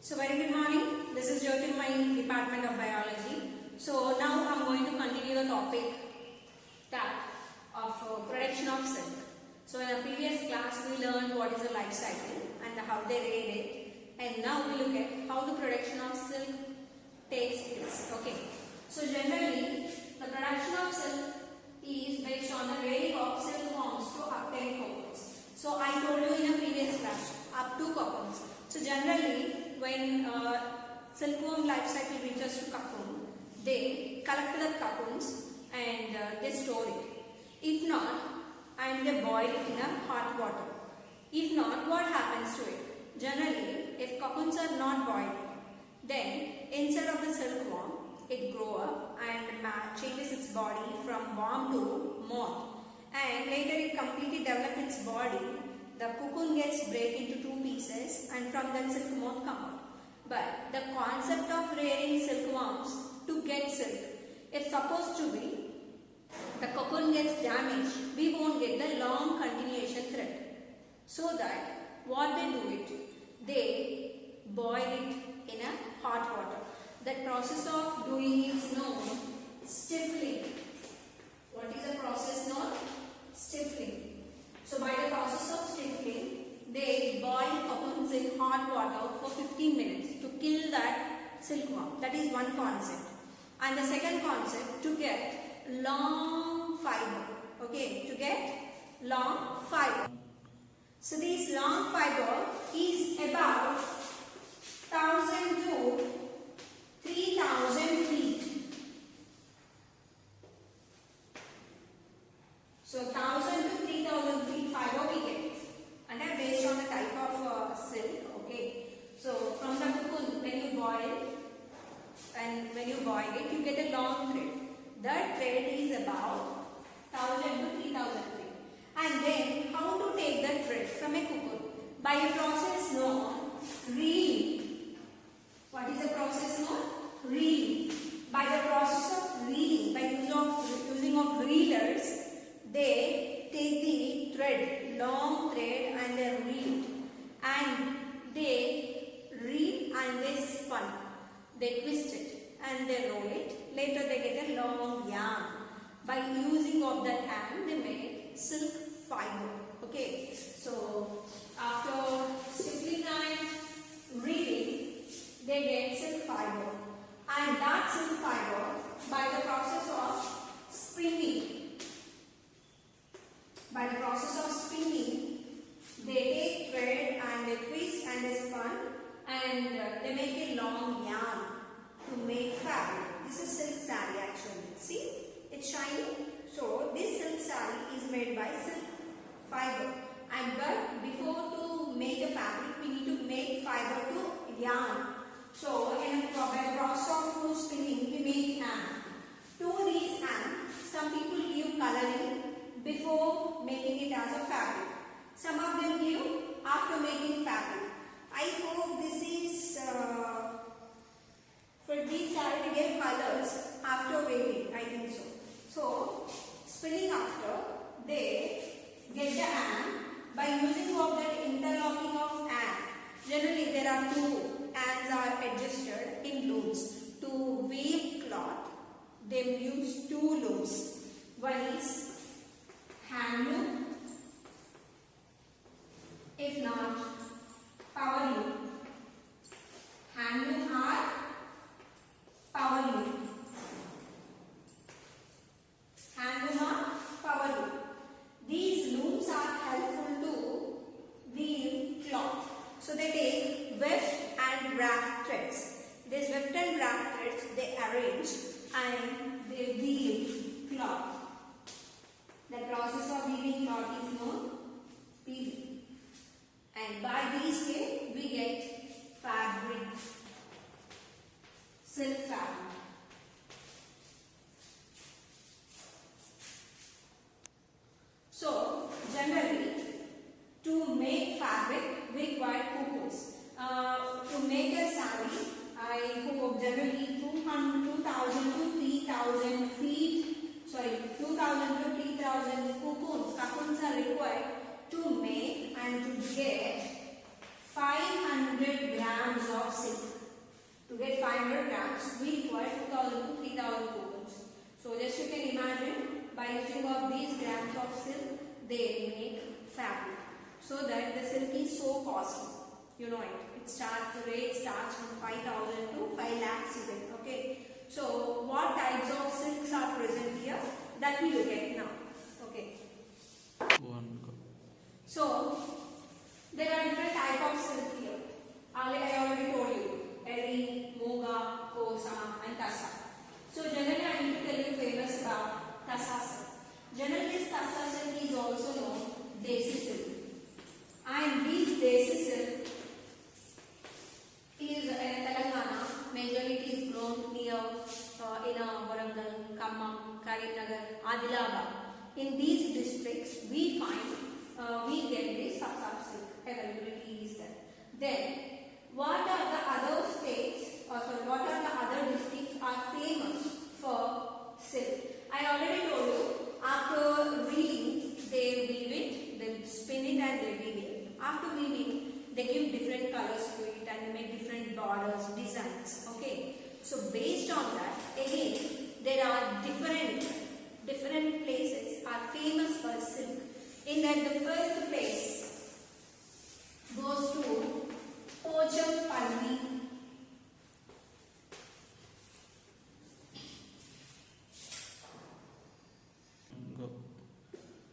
So very good morning. This is Jyotirmay, Department of Biology. So now I am going to continue the topic that of production of silk. So in the previous class we learned what is a life cycle and how they rear it, and now we look at how the production of silk takes place. Okay. So generally the production of silk is based on the rearing of silkworms to obtain cocoons. So I told you in a previous class up to cocoons. So generally when silkworm life cycle reaches to cocoon, they collect the cocoons and they store it. If not, and they boil it in a hot water. If not, what happens to it? Generally, if cocoons are not boiled, then inside of the silkworm, it grows up and changes its body from worm to moth. And later it completely develops its body. The cocoon gets break into two pieces and from that silk moth come out. But the concept of rearing silkworms to get silk, it's supposed to be the cocoon gets damaged, we won't get the long continuation thread. So that what they do it, they boil it in a hot water. That process of doing is known stiffling. What is the process known? Stiffling. So by the process of stiffling, they boil cocoons in hot water for 15 minutes to kill that silkworm. That is one concept. And the second concept, to get long fiber. Okay, to get long fiber. So this long fiber is about 1000 to 3000 feet. So 1000 to 3000 feet fiber we get, and that based on the type of silk. Okay. So from the cocoon, when you boil it, you get a long thread. That thread is about 1000 to 3000 feet. And then how to take that thread from a cocoon? By a process known reeling. What is the process known? Reeling. By the process of reeling, by using of reelers, they take the thread, long thread, and they reel it. And they reel and they spun. They twist it and they roll it. Later they get a long yarn. By using of that yarn, they make silk fiber. Okay. So after stiffling and reeling, they get silk fiber. And that silk fiber, by the process of spinning, by the process of spinning, they take thread and they twist and they spun and they make a long yarn to make fabric. This is silk saree actually. See, it's shiny. So this silk saree is made by silk fiber. And but before to make a fabric, we need to make fiber to yarn. So by the process of spinning, we make yarn. To these yarn, some people give coloring before making it as a fabric. Some of them give after making fabric. I hope this is for these saree to get colors after weaving. I think so. So spinning after, they get the yarn by using of that interlocking of yarn. Generally there are two yarns are adjusted in loops. To weave cloth, they use two loops. One is hand loop, if not power loop. Hand loop or power loop. Hand loop or power loop. These loops are helpful to weave cloth. So they take weft and draft threads. These weft and draft threads they arrange and they weave cloth. The process of weaving cloth is known weaving. And by these way we get fabric, silk fabric. So generally to make fabric we require cocoons. To make a saree, I hope generally 2000 to 3000 feet. 2000 to 3000 cocoons are required to make and to get 500 grams of silk. To get 500 grams, we require 2000 to 3000 cocoons. So just you can imagine, by using of these grams of silk, they make fabric. So that the silk is so costly. You know it. The rate starts from 5,000 to 5 lakhs even. Okay. So what types of silks are present here? That we look at now. Okay. So there are different types of silk here. I already told you. Eri, Muga, Kosa and Tassa. So generally I need to tell you famous about Tassa silk. Generally this Tassa silk is also known Desi silk. And this Desi silk is in Telangana. Majorly it is grown near in Warangal, Khammam, Karimnagar, Adilabad. In these districts we find we get this Tassa silk availability is there. Then what are the other states or sorry, what are the other districts are famous for silk? I already told you, after weaving, they weave it, they spin it and they weave it. After weaving, they give different colors to it and they make different borders, designs. Okay. So based on that, again, there are different places are famous for silk. In that the first place goes to Pochampally.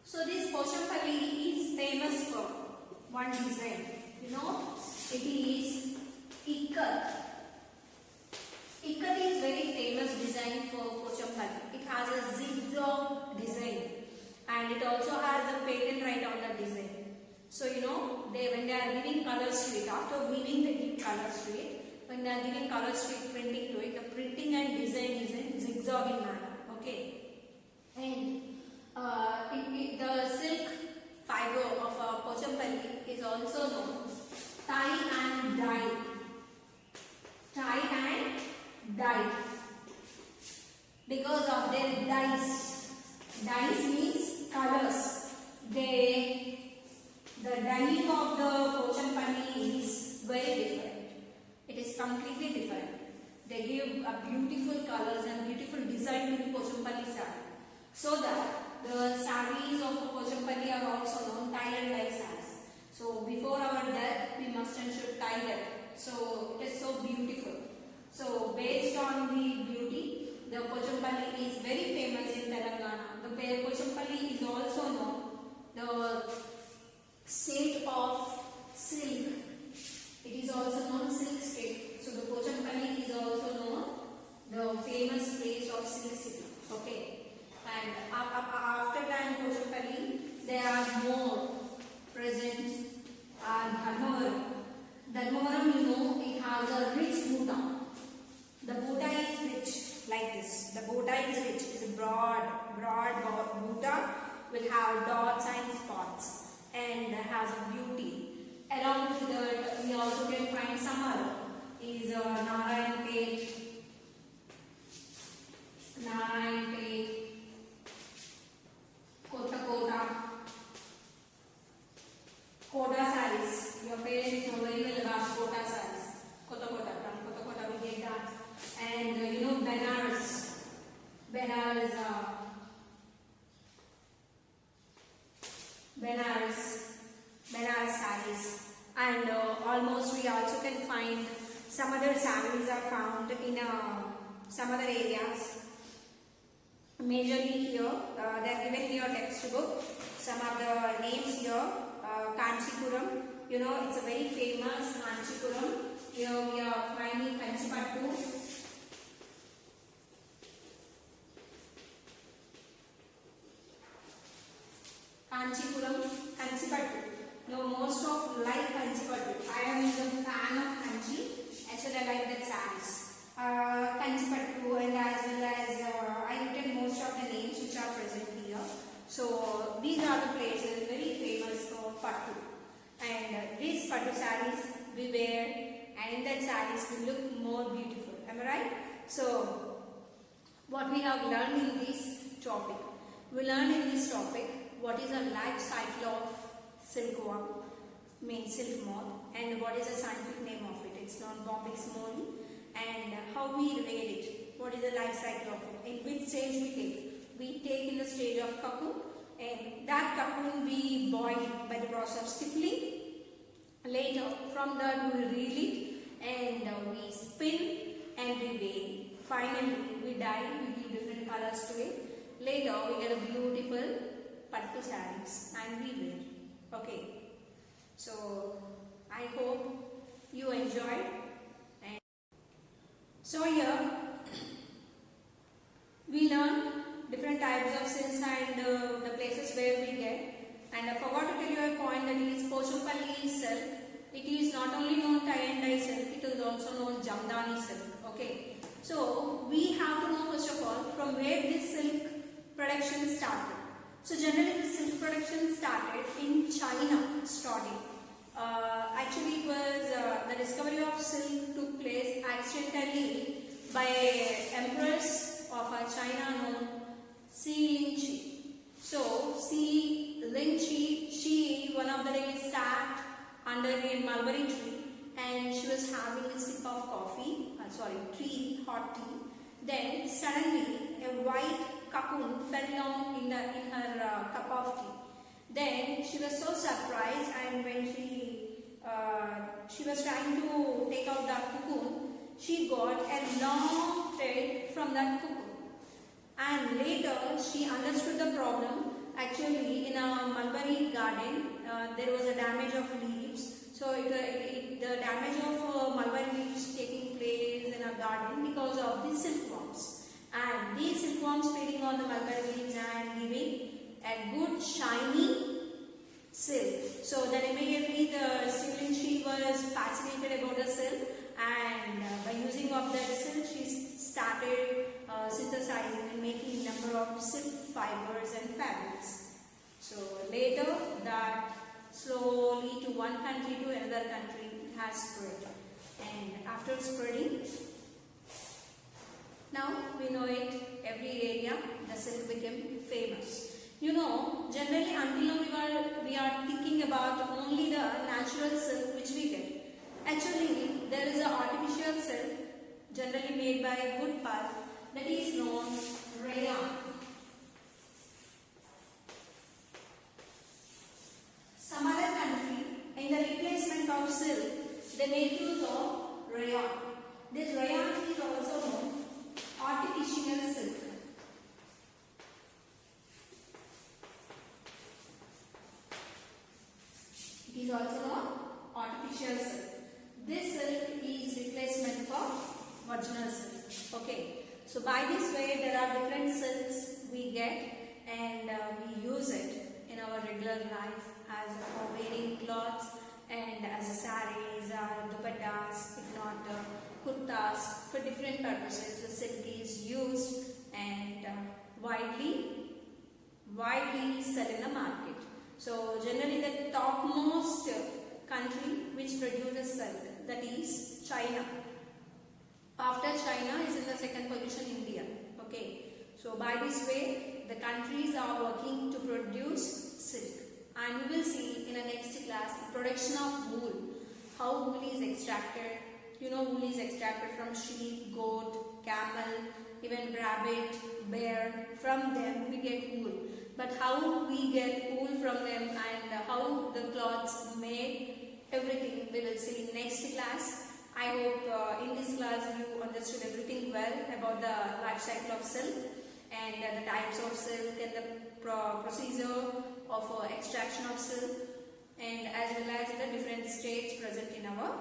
So this Pochampally is famous for one design. You know, it is Ikat. Ikat is very famous design for Pochampally. It has a zigzag design and it also has a patent right on that design. So you know, when they are giving colors to it, after weaving they give colors to it. When they are giving colors to it, printing to it, the printing and design is in zigzagging manner. Okay. And the silk fiber of Pochampally is also known tie and dye. Tie and dye. Because of their dyes. Dyes means colors. The dyeing of the Pochampally is very different. It is completely different. They give a beautiful colors and beautiful design to the Pochampally saree. So that the sarees of Pochampally are also known tie and dye sarees. So before our death, we must and should tie that. So it is so beautiful. So based on the beauty, the Pochampally is very famous in Telangana. The Pochampally is also known the state of silk. It is also known silk state. So the Pochampally is also known the famous place of silk city. Okay. And after that Pochampally, there are more present Dharmavaram. Dharmavaram, you know, it has a rich bhuta. The bhuta is rich like this. The bhuta is rich. It's a broad bhuta will have dots and spots and has a beauty. Along with that, we also can find some other is Narayanpet, Kota sarees. Your parents know very well about Kota sarees. Kota from Kota we get that. And you know Benares. Benares sarees. And almost we also can find some other sarees are found in some other areas. Majorly here, they are given in your textbook. Some of the names here, Kanchipuram. You know, it's a very famous Kanchipuram. Here we are finding Kanchipattu. Kanchipattu. No, most of like Kanchipattu. I am a fan of Kanchi. Actually, I like that sarees. Kanchipattu and as well as I written most of the names which are present here. So these are the places very famous for Pattu. And these Pattu sarees we wear and in that sarees we look more beautiful. Am I right? So what we have learned in this topic. We learned in this topic what is a life cycle of silkworm, means silk moth, and what is the scientific name of it. It's known bomb how we rear it, what is the life cycle of it, in which stage we take. We take in the stage of cocoon, and that cocoon we boil by the process of stippling. Later, from that we reel it and we spin and we weave. Finally, we dye, we give different colors to it. Later, we get a beautiful pattu sarees and we wear. Okay. So, I hope you enjoyed. And so here, we learn different types of silks and the places where we get. And I forgot to tell you a point, that is Pochampalli silk. It is not only known tie and dye silk, it is also known Jamdani silk. Okay. So we have to know first of all from where this silk production started. So generally the silk production started in China starting. Actually it was the discovery of silk took place accidentally by Empress of China known Si Lingqi. So Si Lingqi, she one of the days sat under a mulberry tree and she was having a sip of coffee, hot tea. Then suddenly a white cocoon fell down in her cup of tea. Then she was so surprised, and when she was trying to take out that cocoon, she got a long thread from that cocoon. And later she understood the problem. Actually, in a mulberry garden, there was a damage of leaves. So the damage of mulberry leaves taking place in a garden because of the silkworms. And these silkworms feeding on the mulberry leaves and giving a good shiny silk. So then immediately the Si Lingqi was fascinated about the silk, and by using of that silk she started synthesizing and making number of silk fibers and fabrics. So later that slowly to one country to another country has spread, and after spreading, now we know it, every area the silk became famous. You know, generally until now we are thinking about only the natural silk which we get. Actually, there is an artificial silk generally made by a good pulp that is known rayon. Some other country, in the replacement of silk, they make use of rayon. This rayon is also known artificial silk. It is also known artificial silk. This silk is replacement for original silk. Okay. So by this way, there are different silks we get, and we use it in our regular life as for wearing clothes and as a sarees or dupattas, if not kurtas, for different purposes. The silk is used and widely sell in the market. So generally the topmost country which produces silk, that is China. After China is in the second position India. Okay. So by this way the countries are working to produce silk, and we will see in the next class the production of wool, how wool is extracted. You know, wool is extracted from sheep, goat, camel, even rabbit, bear. From them we get wool. But how we get wool from them and how the cloths made, everything we will see in next class. I hope in this class you understood everything well about the life cycle of silk and the types of silk and the procedure of extraction of silk, and as well as the different states present in our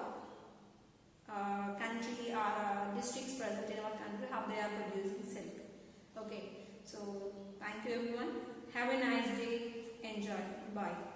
country or districts present in our country, how they are producing silk. Okay, so thank you everyone. Have a nice day. Enjoy. Bye.